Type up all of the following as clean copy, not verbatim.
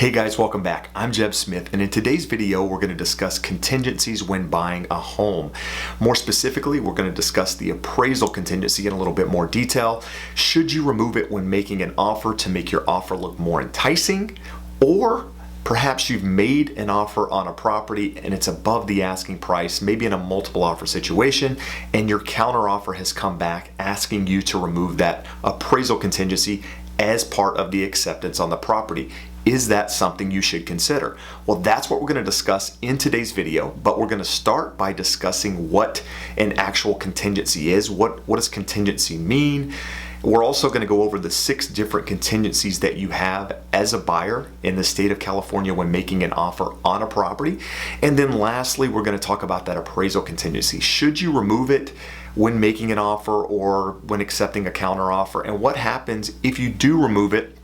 Hey guys, welcome back. I'm Jeb Smith, and in today's video, we're going to discuss contingencies when buying a home. More specifically, we're going to discuss the appraisal contingency in a little bit more detail. Should you remove it when making an offer to make your offer look more enticing? Or perhaps you've made an offer on a property and it's above the asking price, maybe in a multiple offer situation, and your counteroffer has come back asking you to remove that appraisal contingency as part of the acceptance on the property. Is that something you should consider? Well, that's what we're going to discuss in today's video, but we're going to start by discussing what an actual contingency is. What does contingency mean? We're also going to go over the 6 different contingencies that you have as a buyer in the state of California when making an offer on a property. And then lastly, we're going to talk about that appraisal contingency. Should you remove it when making an offer or when accepting a counteroffer? And what happens if you do remove it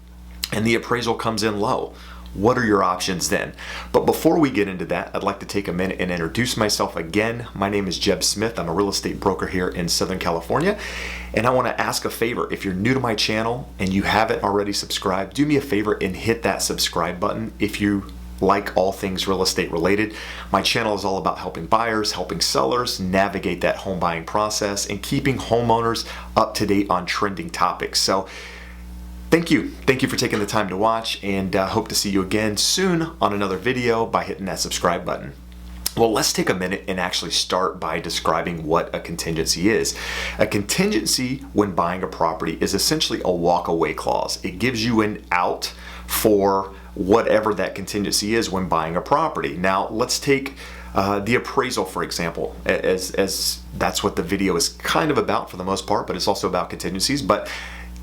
and the appraisal comes in low? What are your options then? But before we get into that, I'd like to take a minute and introduce myself again. My name is Jeb Smith. I'm a real estate broker here in Southern California. And I want to ask a favor. If you're new to my channel and you haven't already subscribed, do me a favor and hit that subscribe button if you like all things real estate related. My channel is all about helping buyers, helping sellers navigate that home buying process and keeping homeowners up to date on trending topics. So Thank you for taking the time to watch, and hope to see you again soon on another video by hitting that subscribe button. Well, let's take a minute and actually start by describing what a contingency is. A contingency when buying a property is essentially a walk-away clause. It gives you an out for whatever that contingency is when buying a property. Now, let's take the appraisal, for example, as that's what the video is kind of about for the most part, but it's also about contingencies. But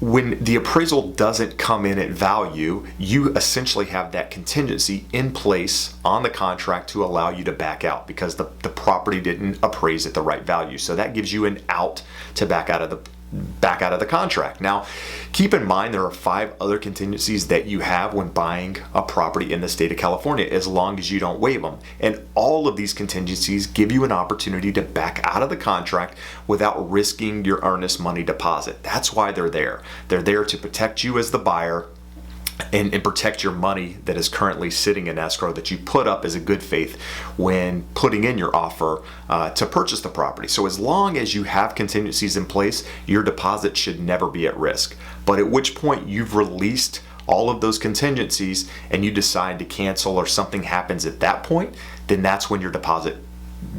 when the appraisal doesn't come in at value, you essentially have that contingency in place on the contract to allow you to back out because the property didn't appraise at the right value. So that gives you an out to back out of the contract. Now, keep in mind there are 5 other contingencies that you have when buying a property in the state of California, as long as you don't waive them. And all of these contingencies give you an opportunity to back out of the contract without risking your earnest money deposit. That's why they're there. They're there to protect you as the buyer and protect your money that is currently sitting in escrow that you put up as a good faith when putting in your offer to purchase the property. So as long as you have contingencies in place, your deposit should never be at risk. But at which point you've released all of those contingencies and you decide to cancel or something happens at that point, then that's when your deposit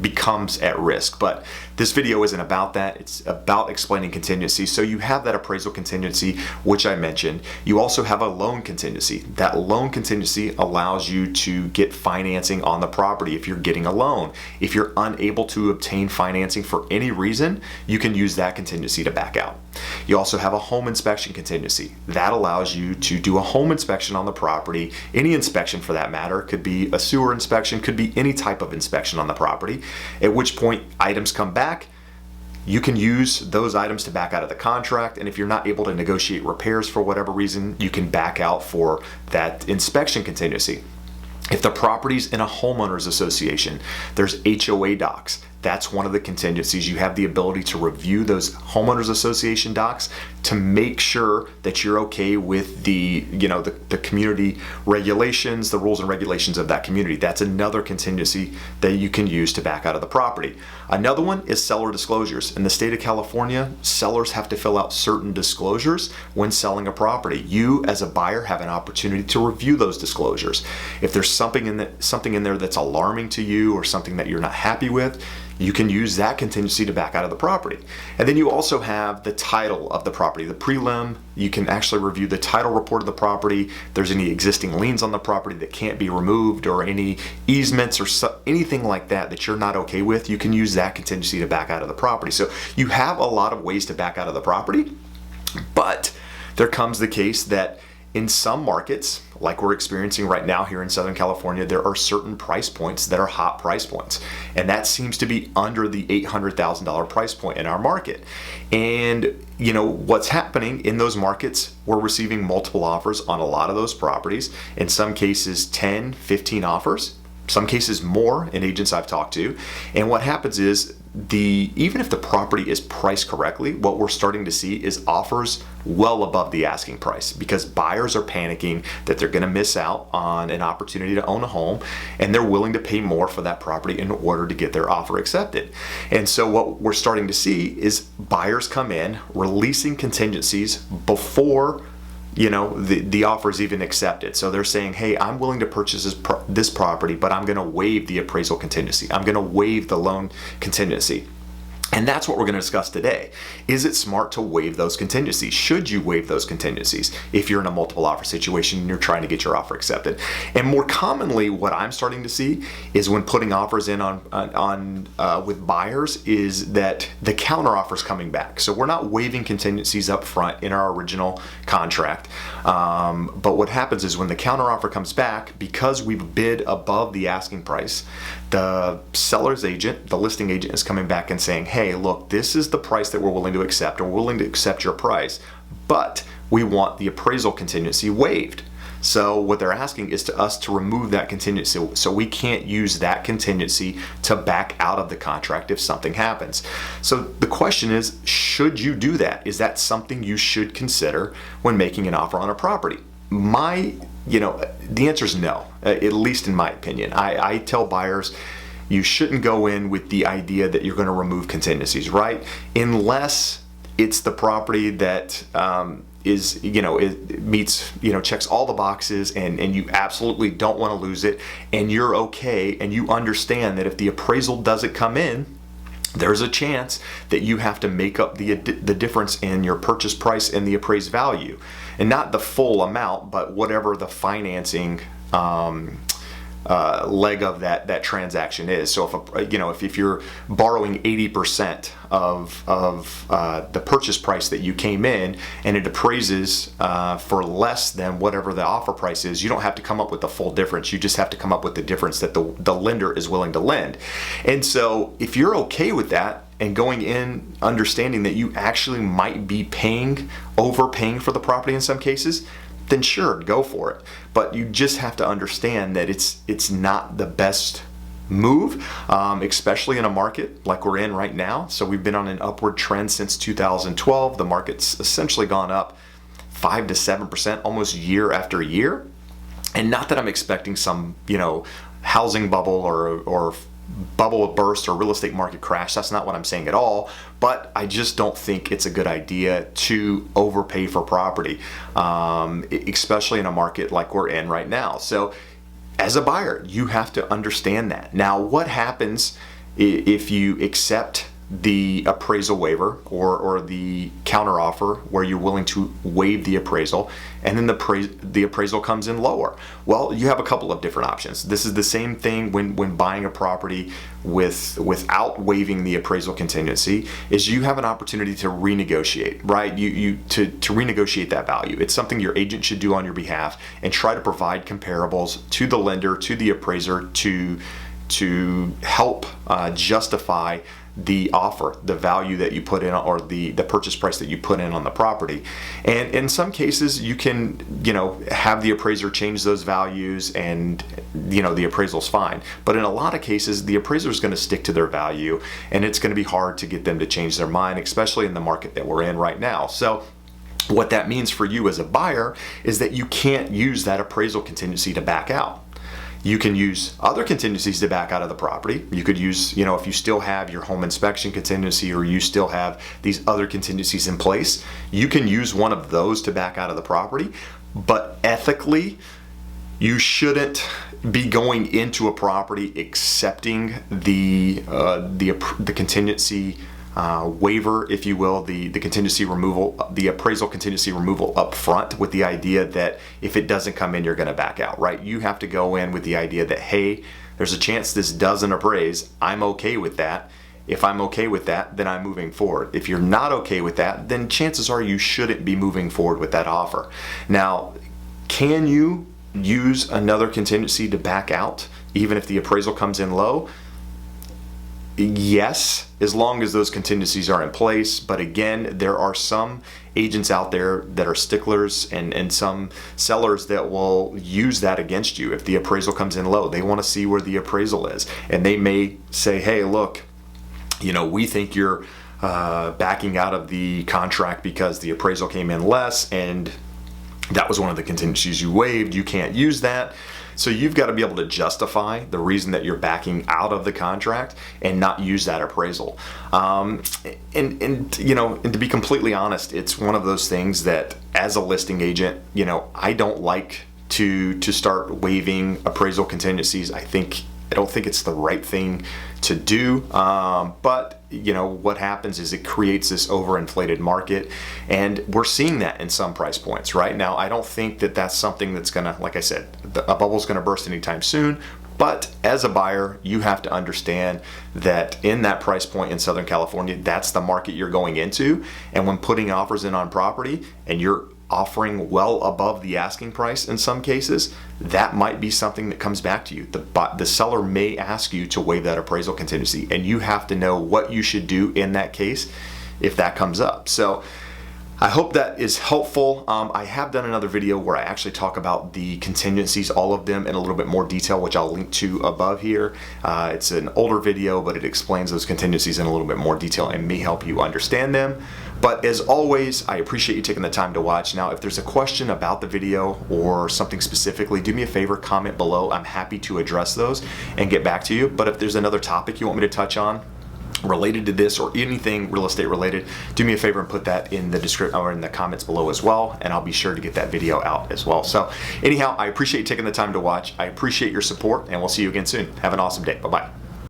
becomes at risk. But this video isn't about that. It's about explaining contingency. So you have that appraisal contingency, which I mentioned. You also have a loan contingency. That loan contingency allows you to get financing on the property if you're getting a loan. If you're unable to obtain financing for any reason, you can use that contingency to back out. You also have a home inspection contingency. That allows you to do a home inspection on the property. Any inspection for that matter. Could be a sewer inspection, could be any type of inspection on the property, at which point items come back. You can use those items to back out of the contract, and if you're not able to negotiate repairs for whatever reason, you can back out for that inspection contingency. If the property's in a homeowners association, there's HOA docs. That's one of the contingencies. You have the ability to review those homeowners association docs to make sure that you're okay with the community regulations, the rules and regulations of that community. That's another contingency that you can use to back out of the property. Another one is seller disclosures. In the state of California, sellers have to fill out certain disclosures when selling a property. You as a buyer have an opportunity to review those disclosures. If there's something in there that's alarming to you or something that you're not happy with, you can use that contingency to back out of the property. And then you also have the title of the property, the prelim. You can actually review the title report of the property. If there's any existing liens on the property that can't be removed or any easements or anything like that you're not okay with, you can use that contingency to back out of the property. So you have a lot of ways to back out of the property, but there comes the case that in some markets, like we're experiencing right now here in Southern California, there are certain price points that are hot price points. And that seems to be under the $800,000 price point in our market. And what's happening in those markets, we're receiving multiple offers on a lot of those properties. In some cases, 10, 15 offers, some cases more in agents I've talked to. And what happens is even if the property is priced correctly, what we're starting to see is offers well above the asking price, because buyers are panicking that they're going to miss out on an opportunity to own a home, and they're willing to pay more for that property in order to get their offer accepted. And so what we're starting to see is buyers come in releasing contingencies before the offer is even accepted. So they're saying, hey, I'm willing to purchase this property, but I'm going to waive the appraisal contingency. I'm going to waive the loan contingency. And that's what we're going to discuss today. Is it smart to waive those contingencies? Should you waive those contingencies if you're in a multiple offer situation and you're trying to get your offer accepted? And more commonly, what I'm starting to see is when putting offers in with buyers is that the counter offer is coming back. So we're not waiving contingencies up front in our original contract. But what happens is when the counter offer comes back, because we've bid above the asking price, the seller's agent, the listing agent, is coming back and saying, hey, look, this is the price that we're willing to accept, or we're willing to accept your price, but we want the appraisal contingency waived. So what they're asking is to us to remove that contingency, so we can't use that contingency to back out of the contract if something happens. So the question is, should you do that? Is that something you should consider when making an offer on a property? The answer is no, at least in my opinion. I tell buyers, you shouldn't go in with the idea that you're going to remove contingencies, right? Unless it's the property that it meets, checks all the boxes, and you absolutely don't want to lose it, and you're okay, and you understand that if the appraisal doesn't come in, there's a chance that you have to make up the difference in your purchase price and the appraised value, and not the full amount, but whatever the financing leg of that transaction is. So if you're borrowing 80% of the purchase price that you came in, and it appraises for less than whatever the offer price is, you don't have to come up with the full difference. You just have to come up with the difference that the lender is willing to lend. And so if you're okay with that, and going in understanding that you actually might be overpaying for the property in some cases, then sure, go for it. But you just have to understand that it's not the best move, especially in a market like we're in right now. So we've been on an upward trend since 2012. The market's essentially gone up 5 to 7% almost year after year. And not that I'm expecting some, housing bubble or bubble burst or real estate market crash. That's not what I'm saying at all. But I just don't think it's a good idea to overpay for property, especially in a market like we're in right now. So as a buyer, you have to understand that. Now, what happens if you accept the appraisal waiver or the counter offer where you're willing to waive the appraisal, and then the appraisal comes in lower? Well, you have a couple of different options. This is the same thing when buying a property without waiving the appraisal contingency, is you have an opportunity to renegotiate, right? To renegotiate that value. It's something your agent should do on your behalf, and try to provide comparables to the lender, to the appraiser, to help justify the offer, the value that you put in, or the purchase price that you put in on the property. And in some cases, you can, have the appraiser change those values, and, the appraisal's fine. But in a lot of cases, the appraiser is going to stick to their value, and it's going to be hard to get them to change their mind, especially in the market that we're in right now. So what that means for you as a buyer is that you can't use that appraisal contingency to back out. You can use other contingencies to back out of the property. You could use, if you still have your home inspection contingency, or you still have these other contingencies in place, you can use one of those to back out of the property. But ethically, you shouldn't be going into a property accepting the contingency waiver, if you will, the contingency removal, the appraisal contingency removal up front, with the idea that if it doesn't come in, you're going to back out, right? You have to go in with the idea that, hey, there's a chance this doesn't appraise. I'm okay with that. If I'm okay with that, then I'm moving forward. If you're not okay with that, then chances are you shouldn't be moving forward with that offer. Now, can you use another contingency to back out, even if the appraisal comes in low? Yes, as long as those contingencies are in place. But again, there are some agents out there that are sticklers, and some sellers that will use that against you. If the appraisal comes in low, they want to see where the appraisal is, and they may say, hey, look, we think you're backing out of the contract because the appraisal came in less and that was one of the contingencies you waived, you can't use that. So you've got to be able to justify the reason that you're backing out of the contract and not use that appraisal. And to be completely honest, it's one of those things that as a listing agent, I don't like to start waiving appraisal contingencies. I don't think it's the right thing to do, but what happens is it creates this overinflated market, and we're seeing that in some price points right now. I don't think that that's something that's gonna, like I said, a bubble's gonna burst anytime soon, but as a buyer, you have to understand that in that price point in Southern California, that's the market you're going into, and when putting offers in on property and you're offering well above the asking price in some cases, that might be something that comes back to you. The seller may ask you to waive that appraisal contingency, and you have to know what you should do in that case if that comes up. So I hope that is helpful. I have done another video where I actually talk about the contingencies, all of them, in a little bit more detail, which I'll link to above here. It's an older video, but it explains those contingencies in a little bit more detail and may help you understand them. But as always, I appreciate you taking the time to watch. Now, if there's a question about the video or something specifically, do me a favor, comment below. I'm happy to address those and get back to you. But if there's another topic you want me to touch on related to this or anything real estate related, do me a favor and put that in the description or in the comments below as well, and I'll be sure to get that video out as well. So anyhow, I appreciate you taking the time to watch. I appreciate your support, and we'll see you again soon. Have an awesome day. Bye-bye.